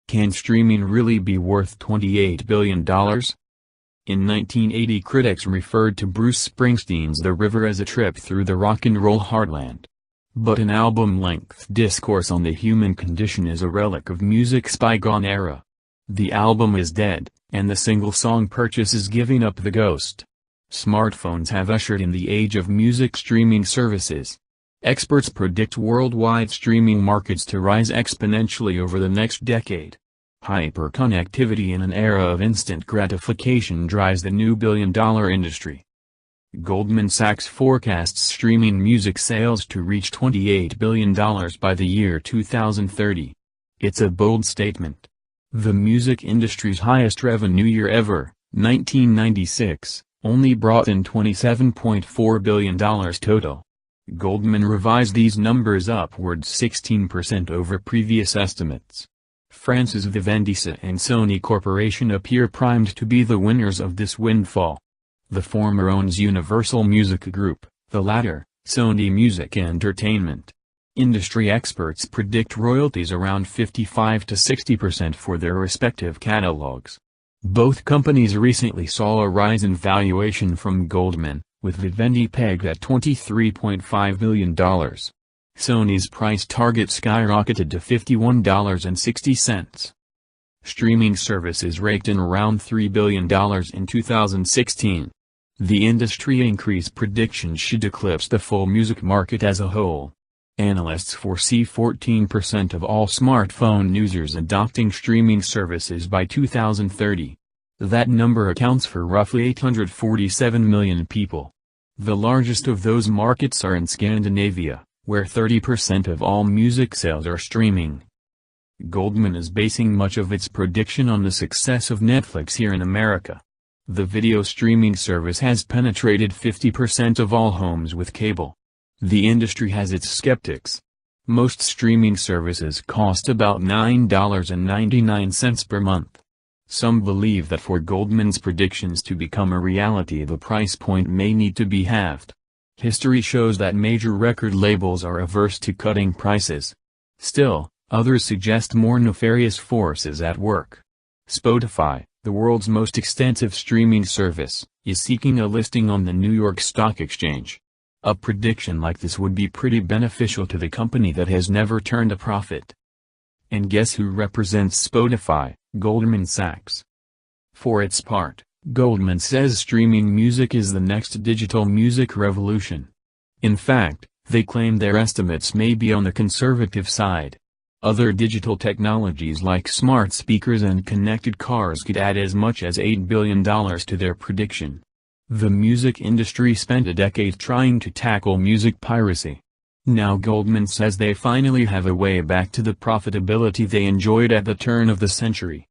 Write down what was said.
Can streaming really be worth $28 billion? In 1980, critics referred to Bruce Springsteen's The River as a trip through the rock and roll heartland. But an album-length discourse on the human condition is a relic of music's bygone era. The album is dead, and the single-song purchase is giving up the ghost. Smartphones have ushered in the age of music streaming services. Experts predict worldwide streaming markets to rise exponentially over the next decade. Hyperconnectivity in an era of instant gratification drives the new billion-dollar industry. Goldman Sachs forecasts streaming music sales to reach $28 billion by the year 2030. It's a bold statement. The music industry's highest revenue year ever, 1996, only brought in $27.4 billion total. Goldman revised these numbers upwards 16% over previous estimates. France's Vivendi and Sony Corporation appear primed to be the winners of this windfall. The former owns Universal Music Group, the latter, Sony Music Entertainment. Industry experts predict royalties around 55 to 60% for their respective catalogs. Both companies recently saw a rise in valuation from Goldman, with Vivendi pegged at $23.5 billion. Sony's price target skyrocketed to $51.60. Streaming services raked in around $3 billion in 2016. The industry increase predictions should eclipse the full music market as a whole. Analysts foresee 14% of all smartphone users adopting streaming services by 2030. That number accounts for roughly 847 million people. The largest of those markets are in Scandinavia, where 30% of all music sales are streaming. Goldman is basing much of its prediction on the success of Netflix here in America. The video streaming service has penetrated 50% of all homes with cable. The industry has its skeptics. Most streaming services cost about $9.99 per month. Some believe that for Goldman's predictions to become a reality, the price point may need to be halved. History shows that major record labels are averse to cutting prices. Still, others suggest more nefarious forces at work. Spotify, the world's most extensive streaming service, is seeking a listing on the New York Stock Exchange. A prediction like this would be pretty beneficial to the company that has never turned a profit. And guess who represents Spotify? Goldman Sachs. For its part, Goldman says streaming music is the next digital music revolution. In fact, they claim their estimates may be on the conservative side. Other digital technologies like smart speakers and connected cars could add as much as $8 billion to their prediction. The music industry spent a decade trying to tackle music piracy. Now Goldman says they finally have a way back to the profitability they enjoyed at the turn of the century.